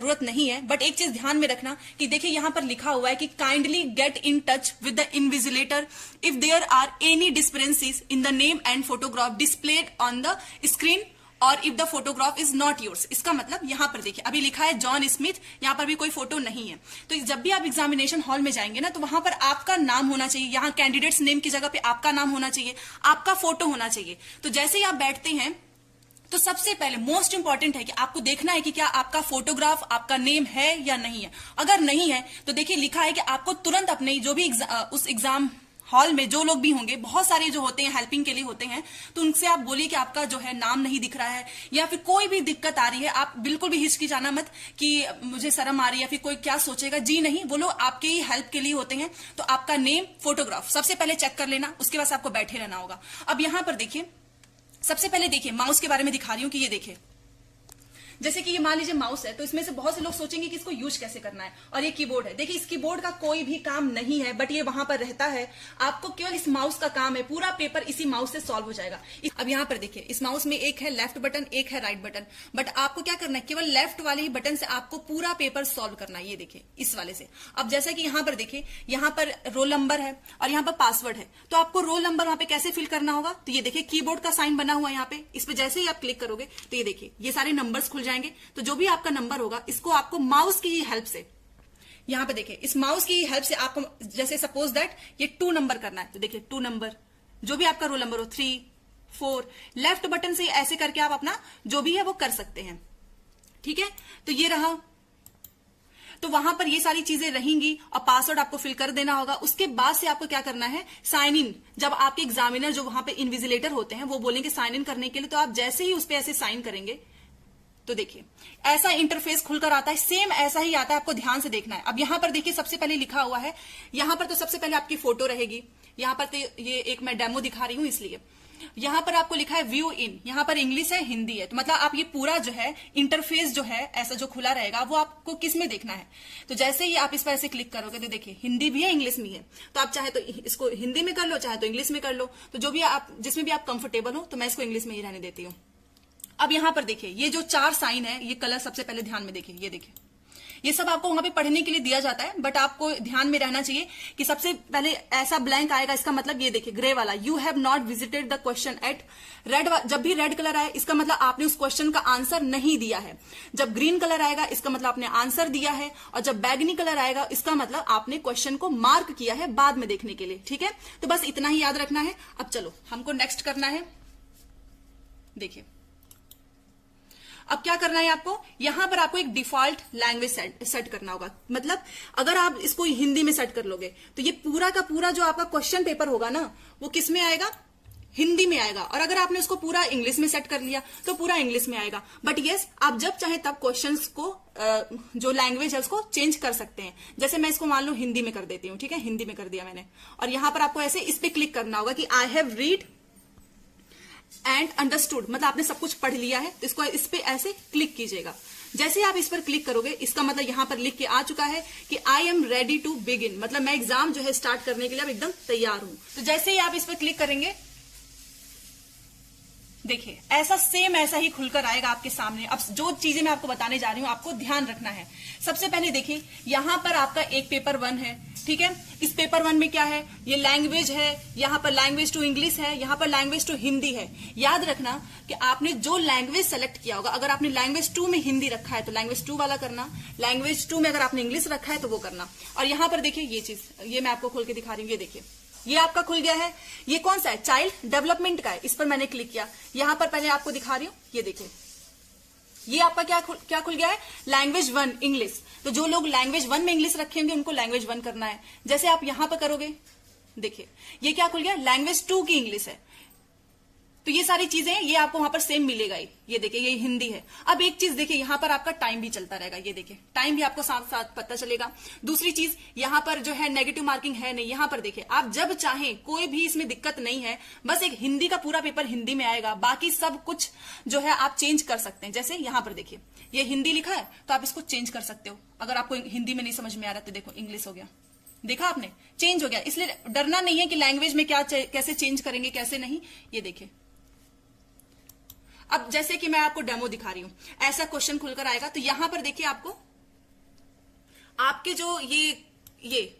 जरूरत नहीं है, बट एक चीज ध्यान में रखना कि देखिए यहां पर लिखा हुआ है कि kindly get in touch with the invigilator if there are any discrepancies in the name and photograph displayed on the screen और if the photograph is not yours. इसका मतलब यहां पर देखिए अभी लिखा है जॉन स्मिथ, यहां पर भी कोई फोटो नहीं है। तो जब भी आप एग्जामिनेशन हॉल में जाएंगे ना, तो वहां पर आपका नाम होना चाहिए, यहाँ कैंडिडेट्स नेम की जगह पे आपका नाम होना चाहिए, आपका फोटो होना चाहिए। तो जैसे ही आप बैठते हैं तो सबसे पहले मोस्ट इंपॉर्टेंट है कि आपको देखना है कि क्या आपका फोटोग्राफ आपका नेम है या नहीं है। अगर नहीं है तो देखिए लिखा है कि आपको तुरंत अपने जो भी उस एग्जाम हॉल में जो लोग भी होंगे, बहुत सारे जो होते हैं हेल्पिंग के लिए होते हैं, तो उनसे आप बोलिए कि आपका जो है नाम नहीं दिख रहा है या फिर कोई भी दिक्कत आ रही है। आप बिल्कुल भी हिचकिचाना मत कि मुझे शर्म आ रही है या फिर कोई क्या सोचेगा, जी नहीं, वो लोग आपके ही हेल्प के लिए होते हैं। तो आपका नेम, फोटोग्राफ सबसे पहले चेक कर लेना, उसके बाद आपको बैठे रहना होगा। अब यहां पर देखिए, सबसे पहले देखिए माउस के बारे में दिखा रही हूं कि ये देखिए, जैसे कि ये मान लीजिए माउस है, तो इसमें से बहुत से लोग सोचेंगे कि इसको यूज कैसे करना है। और ये कीबोर्ड है, देखिए इस कीबोर्ड का कोई भी काम नहीं है, बट ये वहां पर रहता है। आपको केवल इस माउस का काम है, पूरा पेपर इसी माउस से सॉल्व हो जाएगा। अब यहाँ पर देखिए इस माउस में एक है लेफ्ट बटन, एक है राइट बटन, बट आपको क्या करना है, केवल लेफ्ट वाले ही बटन से आपको पूरा पेपर सॉल्व करना है। ये देखिए इस वाले से। अब जैसा कि यहाँ पर देखिए, यहाँ पर रोल नंबर है और यहाँ पर पासवर्ड है, तो आपको रोल नंबर वहां पे कैसे फिल करना होगा, तो ये देखिए कीबोर्ड का साइन बना हुआ है यहाँ पे, इस पे जैसे ही आप क्लिक करोगे तो ये देखिए ये सारे नंबर्स खुल जाएंगे। तो जो भी आपका नंबर होगा, इसको आपको माउस की हेल्प से, यहां पे देखिए इस माउस की हेल्प से आपको, जैसे सपोज दैट ये 2 नंबर करना है, तो देखिए 2 नंबर, जो भी आपका रोल नंबर हो, 3, 4, लेफ्ट बटन से ऐसे करके आप अपना जो भी है वो कर सकते हैं। ठीक है, तो ये रहा। तो वहां पर ये सारी चीजें रहेंगी और पासवर्ड आपको फिल कर देना होगा। उसके बाद से आपको क्या करना है, साइन इन। जब आपके एग्जामिनर जो वहां पे इन्विजिलेटर होते हैं वो बोलेंगे साइन इन करने के लिए, तो आप जैसे ही उस पर ऐसे साइन करेंगे तो देखिए ऐसा इंटरफेस खुलकर आता है, सेम ऐसा ही आता है, आपको ध्यान से देखना है। अब यहां पर देखिए सबसे पहले लिखा हुआ है, यहां पर तो सबसे पहले आपकी फोटो रहेगी। यहां पर तो ये एक मैं डेमो दिखा रही हूं इसलिए यहां पर आपको लिखा है व्यू इन, यहां पर इंग्लिश है, हिंदी है, तो मतलब आप ये पूरा जो है इंटरफेस जो है ऐसा जो खुला रहेगा वो आपको किस में देखना है। तो जैसे ही आप इस पर ऐसे क्लिक करोगे तो देखिए हिंदी भी है, इंग्लिश भी है, तो आप चाहे तो इसको हिंदी में कर लो, चाहे तो इंग्लिश में कर लो, तो जो भी आप जिसमें भी आप कंफर्टेबल हो। तो मैं इसको इंग्लिश में ही रहने देती हूँ। अब यहां पर देखिए ये जो 4 साइन है, ये कलर सबसे पहले ध्यान में देखिए, ये देखिए ये सब आपको वहां पे पढ़ने के लिए दिया जाता है, बट आपको ध्यान में रहना चाहिए कि सबसे पहले ऐसा ब्लैंक आएगा, इसका मतलब ये देखिए ग्रे वाला, you have not visited the question yet. Red, जब भी रेड कलर आए इसका मतलब आपने उस क्वेश्चन का आंसर नहीं दिया है। जब ग्रीन कलर आएगा इसका मतलब आपने आंसर दिया है, और जब बैगनी कलर आएगा इसका मतलब आपने क्वेश्चन को मार्क किया है बाद में देखने के लिए। ठीक है, तो बस इतना ही याद रखना है। अब चलो हमको नेक्स्ट करना है, देखिए अब क्या करना है आपको, यहां पर आपको एक डिफॉल्ट लैंग्वेज सेट करना होगा। मतलब अगर आप इसको हिंदी में सेट कर लोगे तो ये पूरा का पूरा जो आपका क्वेश्चन पेपर होगा ना वो किस में आएगा, हिंदी में आएगा। और अगर आपने उसको पूरा इंग्लिश में सेट कर लिया तो पूरा इंग्लिश में आएगा। बट यस, आप जब चाहे तब क्वेश्चंस को जो लैंग्वेज है उसको चेंज कर सकते हैं। जैसे मैं इसको मान लो हिंदी में कर देती हूँ, ठीक है, हिंदी में कर दिया मैंने, और यहां पर आपको ऐसे इस पे क्लिक करना होगा कि I have read and understood, मतलब आपने सब कुछ पढ़ लिया है, तो इसको इस पे ऐसे क्लिक कीजिएगा। जैसे आप इस पर क्लिक करोगे इसका मतलब यहां पर लिख के आ चुका है कि I am ready to begin, मतलब मैं एग्जाम जो है स्टार्ट करने के लिए अब एकदम तैयार हूं। तो जैसे ही आप इस पर क्लिक करेंगे देखिए ऐसा सेम ऐसा ही खुलकर आएगा आपके सामने। अब जो चीजें मैं आपको बताने जा रही हूं आपको ध्यान रखना है। सबसे पहले देखिए यहां पर आपका एक पेपर 1 है, ठीक है। इस पेपर 1 में क्या है, ये लैंग्वेज है, यहां पर लैंग्वेज टू इंग्लिश है, यहां पर लैंग्वेज टू हिंदी है। याद रखना कि आपने जो लैंग्वेज सेलेक्ट किया होगा, अगर आपने लैंग्वेज 2 में हिंदी रखा है तो लैंग्वेज 2 वाला करना, लैंग्वेज 2 में अगर आपने इंग्लिश रखा है तो वो करना। और यहां पर देखिए ये चीज, ये मैं आपको खोल के दिखा रही हूँ, ये देखिए ये आपका खुल गया है। ये कौन सा है, चाइल्ड डेवलपमेंट का है, इस पर मैंने क्लिक किया। यहां पर पहले आपको दिखा रही हूं, ये देखिए ये आपका क्या खुल गया है, लैंग्वेज 1 इंग्लिश। तो जो लोग लैंग्वेज 1 में इंग्लिश रखे होंगे उनको लैंग्वेज 1 करना है। जैसे आप यहां पर करोगे देखिए ये क्या खुल गया, लैंग्वेज 2 की इंग्लिश है। तो ये सारी चीजें ये आपको वहां पर सेम मिलेगा ही। ये देखिए ये हिंदी है। अब एक चीज देखिए यहां पर आपका टाइम भी चलता रहेगा, ये देखिए टाइम भी आपको साथ साथ पता चलेगा। दूसरी चीज यहां पर जो है नेगेटिव मार्किंग है नहीं, यहां पर देखिए आप जब चाहें कोई भी इसमें दिक्कत नहीं है, बस एक हिंदी का पूरा पेपर हिंदी में आएगा, बाकी सब कुछ जो है आप चेंज कर सकते हैं। जैसे यहां पर देखिए ये हिंदी लिखा है तो आप इसको चेंज कर सकते हो। अगर आपको हिंदी में नहीं समझ में आ रहा तो देखो इंग्लिश हो गया, देखा आपने चेंज हो गया। इसलिए डरना नहीं है कि लैंग्वेज में क्या कैसे चेंज करेंगे कैसे नहीं। ये देखिए अब जैसे कि मैं आपको डेमो दिखा रही हूं, ऐसा क्वेश्चन खुलकर आएगा तो यहां पर देखिए आपको आपके जो ये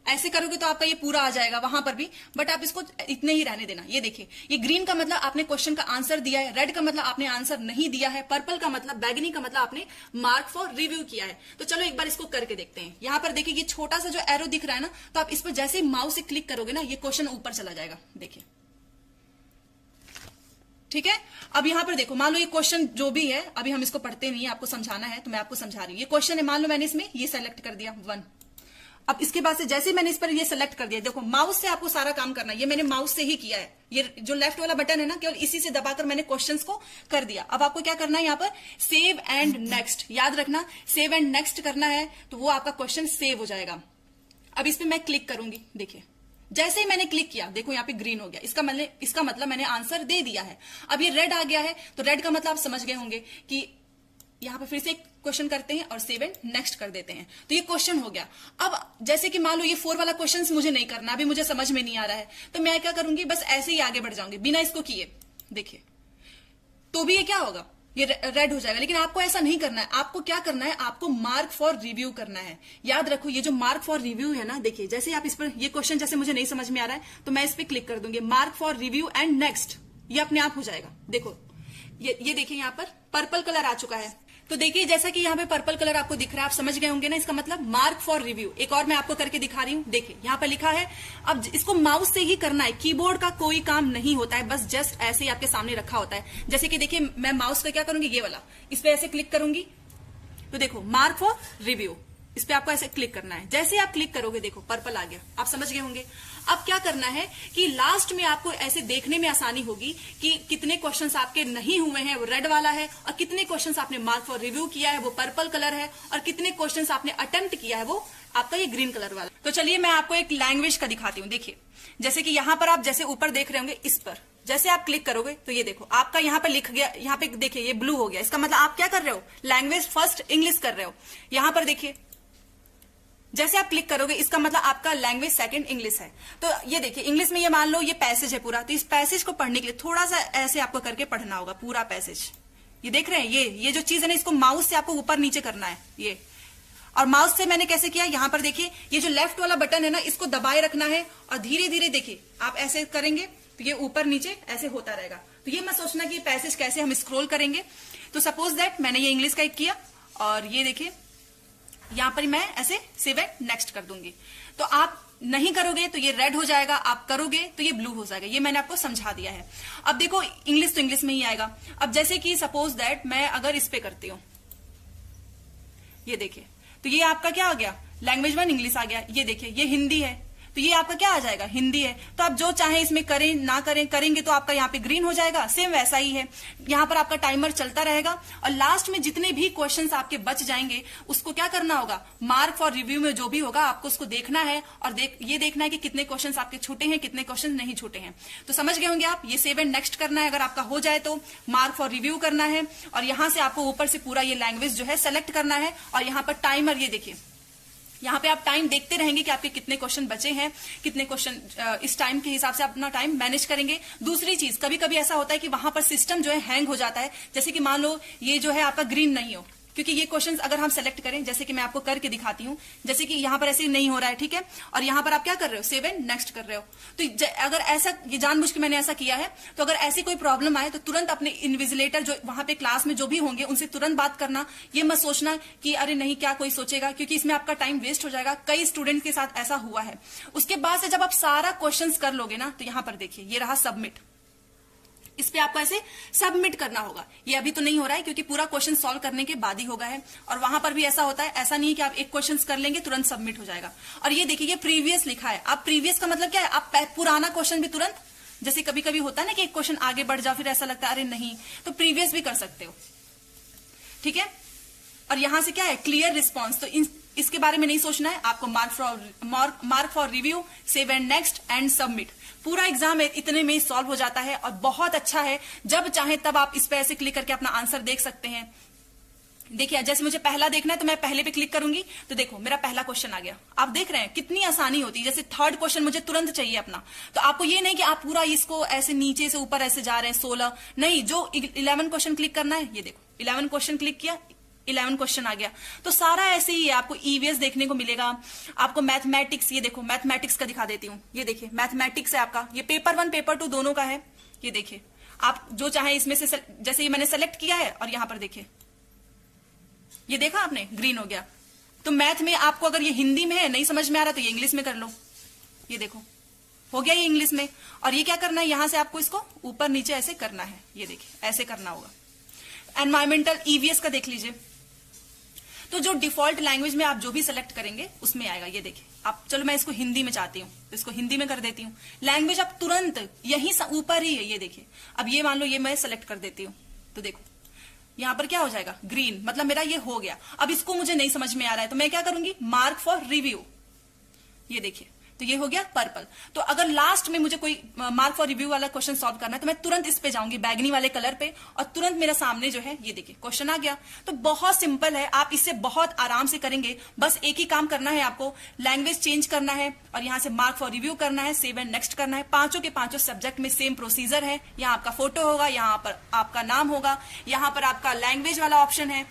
ऐसे करोगे तो आपका ये पूरा आ जाएगा वहां पर भी, बट आप इसको इतने ही रहने देना। ये देखिए, ये ग्रीन का मतलब आपने क्वेश्चन का आंसर दिया है, रेड का मतलब आपने आंसर नहीं दिया है, पर्पल का मतलब, बैगनी का मतलब आपने मार्क फॉर रिव्यू किया है। तो चलो एक बार इसको करके देखते हैं। यहां पर देखिए, ये छोटा सा जो एरो दिख रहा है ना, तो आप इस पर जैसे ही माउस से क्लिक करोगे ना, ये क्वेश्चन ऊपर चला जाएगा। देखिए, ठीक है। अब यहां पर देखो, मान लो ये क्वेश्चन जो भी है, अभी हम इसको पढ़ते नहीं है, आपको समझाना है तो मैं आपको समझा रही हूँ। ये क्वेश्चन है, मान लो मैंने इसमें ये सेलेक्ट कर दिया 1। अब इसके बाद से जैसे मैंने इस पर ये सेलेक्ट कर दिया, देखो माउस से आपको सारा काम करना है। ये मैंने माउस से ही किया है, ये जो लेफ्ट वाला बटन है ना, केवल इसी से दबाकर मैंने क्वेश्चंस को कर दिया। अब आपको क्या करना है, यहाँ पर सेव एंड नेक्स्ट, याद रखना सेव एंड नेक्स्ट करना है, तो वो आपका क्वेश्चन सेव हो जाएगा। अब इस पर मैं क्लिक करूंगी। देखिए, जैसे ही मैंने क्लिक किया, देखो यहाँ पे ग्रीन हो गया, इसका मतलब मैंने आंसर दे दिया है। अब ये रेड आ गया है, तो रेड का मतलब आप समझ गए होंगे कि यहाँ पे फिर से एक क्वेश्चन करते हैं और सेव एंड नेक्स्ट कर देते हैं, तो ये क्वेश्चन हो गया। अब जैसे कि मान लो ये 4 वाला क्वेश्चन मुझे नहीं करना, अभी मुझे समझ में नहीं आ रहा है, तो मैं क्या करूंगी, बस ऐसे ही आगे बढ़ जाऊंगी बिना इसको किए। देखिए, तो भी ये क्या होगा, ये रेड हो जाएगा। लेकिन आपको ऐसा नहीं करना है, आपको क्या करना है, आपको मार्क फॉर रिव्यू करना है। याद रखो, ये जो मार्क फॉर रिव्यू है ना, देखिए जैसे आप इस पर, ये क्वेश्चन जैसे मुझे नहीं समझ में आ रहा है, तो मैं इस पर क्लिक कर दूंगी, mark for review and next, ये अपने आप हो जाएगा। देखो ये देखिए, यहाँ पर पर्पल कलर आ चुका है। तो देखिए, जैसा कि यहाँ पे पर्पल कलर आपको दिख रहा है, आप समझ गए होंगे ना, इसका मतलब मार्क फॉर रिव्यू। एक और मैं आपको करके दिखा रही हूँ। देखिए, यहाँ पर लिखा है, अब इसको माउस से ही करना है, कीबोर्ड का कोई काम नहीं होता है, बस जस्ट ऐसे ही आपके सामने रखा होता है। जैसे कि देखिए, मैं माउस का क्या करूंगी, ये वाला, इस पे ऐसे क्लिक करूंगी, तो देखो मार्क फॉर रिव्यू, इस पे आपको ऐसे क्लिक करना है। जैसे आप क्लिक करोगे, देखो पर्पल आ गया, आप समझ गए होंगे। अब क्या करना है कि लास्ट में आपको ऐसे देखने में आसानी होगी कि कितने क्वेश्चंस आपके नहीं हुए हैं, वो रेड वाला है, और कितने क्वेश्चंस आपने मार्क फॉर रिव्यू किया है, वो पर्पल कलर है, और कितने क्वेश्चंस आपने अटेम्प्ट किया है, वो आपका ये ग्रीन कलर वाला। तो चलिए मैं आपको एक लैंग्वेज का दिखाती हूँ। देखिए, जैसे कि यहाँ पर आप जैसे ऊपर देख रहे होंगे, इस पर जैसे आप क्लिक करोगे तो ये देखो आपका यहाँ पर लिख गया, यहाँ पे देखिए ये ब्लू हो गया, इसका मतलब आप क्या कर रहे हो, लैंग्वेज फर्स्ट इंग्लिश कर रहे हो। यहाँ पर देखिए, जैसे आप क्लिक करोगे, इसका मतलब आपका लैंग्वेज सेकंड इंग्लिश है। तो ये देखिए, इंग्लिश में ये मान लो ये पैसेज है पूरा, तो इस पैसेज को पढ़ने के लिए थोड़ा सा ऐसे आपको करके पढ़ना होगा पूरा पैसेज। ये देख रहे हैं, ये जो चीज है ना, इसको माउस से आपको ऊपर नीचे करना है ये। और माउस से मैंने कैसे किया, यहाँ पर देखिए, ये जो लेफ्ट वाला बटन है ना, इसको दबाए रखना है, और धीरे धीरे देखिए आप ऐसे करेंगे तो ये ऊपर नीचे ऐसे होता रहेगा। तो ये मत सोचना कि पैसेज कैसे हम स्क्रॉल करेंगे। तो सपोज दैट मैंने ये इंग्लिश का एक किया, और ये देखिए यहां पर मैं ऐसे सेव एंड नेक्स्ट कर दूंगी। तो आप नहीं करोगे तो ये रेड हो जाएगा, आप करोगे तो ये ब्लू हो जाएगा। ये मैंने आपको समझा दिया है। अब देखो, इंग्लिश तो इंग्लिश में ही आएगा। अब जैसे कि सपोज दैट मैं अगर इस पे करती हूं, ये देखिए, तो ये आपका क्या आ गया, लैंग्वेज 1 इंग्लिश आ गया। ये देखिए, ये हिंदी है, तो ये आपका क्या आ जाएगा, हिंदी है। तो आप जो चाहे इसमें करें ना करें, करेंगे तो आपका यहाँ पे ग्रीन हो जाएगा। सेम वैसा ही है, यहाँ पर आपका टाइमर चलता रहेगा, और लास्ट में जितने भी क्वेश्चंस आपके बच जाएंगे, उसको क्या करना होगा, मार्क फॉर रिव्यू में जो भी होगा आपको उसको देखना है, और ये देखना है कि कितने क्वेश्चंस आपके छूटे हैं, कितने क्वेश्चन नहीं छूटे हैं। तो समझ गए होंगे आप, ये सेव एंड नेक्स्ट करना है। अगर आपका हो जाए तो मार्क फॉर रिव्यू करना है, और यहां से आपको ऊपर से पूरा ये लैंग्वेज जो है सेलेक्ट करना है, और यहाँ पर टाइमर, ये देखिए यहाँ पे आप टाइम देखते रहेंगे कि आपके कितने क्वेश्चन बचे हैं, कितने क्वेश्चन, इस टाइम के हिसाब से अपना टाइम मैनेज करेंगे। दूसरी चीज, कभी कभी ऐसा होता है कि वहां पर सिस्टम जो है हैंग हो जाता है। जैसे कि मान लो ये जो है आपका ग्रीन नहीं हो, क्योंकि ये क्वेश्चंस अगर हम सेलेक्ट करें, जैसे कि मैं आपको करके दिखाती हूँ, जैसे कि यहाँ पर ऐसे नहीं हो रहा है, ठीक है, और यहाँ पर आप क्या कर रहे हो, सेव एंड नेक्स्ट कर रहे हो। तो अगर ऐसा, ये जानबूझ के मैंने ऐसा किया है, तो अगर ऐसी कोई प्रॉब्लम आए तो तुरंत अपने इन्विजिलेटर जो वहां पे क्लास में जो भी होंगे उनसे तुरंत बात करना। ये मत सोचना कि अरे नहीं क्या कोई सोचेगा, क्योंकि इसमें आपका टाइम वेस्ट हो जाएगा। कई स्टूडेंट के साथ ऐसा हुआ है। उसके बाद से जब आप सारा क्वेश्चन कर लोगे ना, तो यहाँ पर देखिए ये रहा सबमिट, इस पे आपको ऐसे सबमिट करना होगा। ये अभी तो नहीं हो रहा है क्योंकि पूरा क्वेश्चन सॉल्व करने के बाद ही होगा है, और वहां पर भी ऐसा होता है, ऐसा नहीं है कि आप एक क्वेश्चन कर लेंगे तुरंत सबमिट हो जाएगा। और ये देखिए, ये प्रीवियस लिखा है। आप प्रीवियस का मतलब क्या है, आप पुराना क्वेश्चन भी तुरंत, जैसे कभी कभी होता है ना कि एक क्वेश्चन आगे बढ़ जाओ, फिर ऐसा लगता है अरे नहीं, तो प्रीवियस भी कर सकते हो, ठीक है। और यहां से क्या है, क्लियर रिस्पॉन्स, तो इसके बारे में नहीं सोचना है आपको। Mark for review, save and next and submit, पूरा एग्जाम इतने में सॉल्व हो जाता है, और बहुत अच्छा है। जब चाहे तब आप इस पे ऐसे क्लिक करके अपना आंसर देख सकते हैं। देखिए, जैसे मुझे पहला देखना है तो मैं पहले पे क्लिक करूंगी, तो देखो मेरा पहला क्वेश्चन आ गया। आप देख रहे हैं कितनी आसानी होती है। जैसे थर्ड क्वेश्चन मुझे तुरंत चाहिए अपना, तो आपको ये नहीं कि आप पूरा इसको ऐसे नीचे से ऊपर ऐसे जा रहे हैं 16, नहीं, जो 11 क्वेश्चन क्लिक करना है, ये देखो 11 क्वेश्चन क्लिक किया, 11 क्वेश्चन आ गया। तो सारा ऐसे ही है, आपको ईवीएस देखने को मिलेगा, आपको मैथमेटिक्स, ये देखो मैथमेटिक्स का दिखा देती हूँ, ये देखिए मैथमेटिक्स है आपका, ये पेपर 1 पेपर 2 दोनों का है। ये देखिए आप जो चाहे इसमें से जैसे ये मैंने सेलेक्ट किया है और यहां पर देखिए, ये देखा आपने ग्रीन हो गया। तो मैथ में आपको अगर ये हिंदी में है, नहीं समझ में आ रहा तो ये इंग्लिश में कर लो, ये देखो हो गया ये इंग्लिश में। और ये क्या करना है, यहां से आपको इसको ऊपर नीचे ऐसे करना है, ये देखिए ऐसे करना होगा। एनवायरमेंटल ईवीएस का देख लीजिए, तो जो डिफॉल्ट लैंग्वेज में आप जो भी सेलेक्ट करेंगे उसमें आएगा। ये देखिए आप, चलो मैं इसको हिंदी में चाहती हूँ तो इसको हिंदी में कर देती हूँ। लैंग्वेज अब तुरंत यही ऊपर ही है, ये देखिए। अब ये मान लो ये मैं सेलेक्ट कर देती हूँ तो देखो यहां पर क्या हो जाएगा, ग्रीन, मतलब मेरा ये हो गया। अब इसको मुझे नहीं समझ में आ रहा है तो मैं क्या करूंगी, मार्क फॉर रिव्यू, ये देखिए तो ये हो गया पर्पल। तो अगर लास्ट में मुझे कोई मार्क फॉर रिव्यू वाला क्वेश्चन सॉल्व करना है तो मैं तुरंत इस पे जाऊंगी, बैगनी वाले कलर पे, और तुरंत मेरा सामने जो है ये देखिए क्वेश्चन आ गया। तो बहुत सिंपल है, आप इससे बहुत आराम से करेंगे। बस एक ही काम करना है आपको, लैंग्वेज चेंज करना है और यहां से मार्क फॉर रिव्यू करना है, सेव एंड नेक्स्ट करना है। पांचों के पांचों सब्जेक्ट में सेम प्रोसीजर है। यहाँ आपका फोटो होगा, यहाँ पर आपका नाम होगा, यहाँ पर आपका लैंग्वेज वाला ऑप्शन है,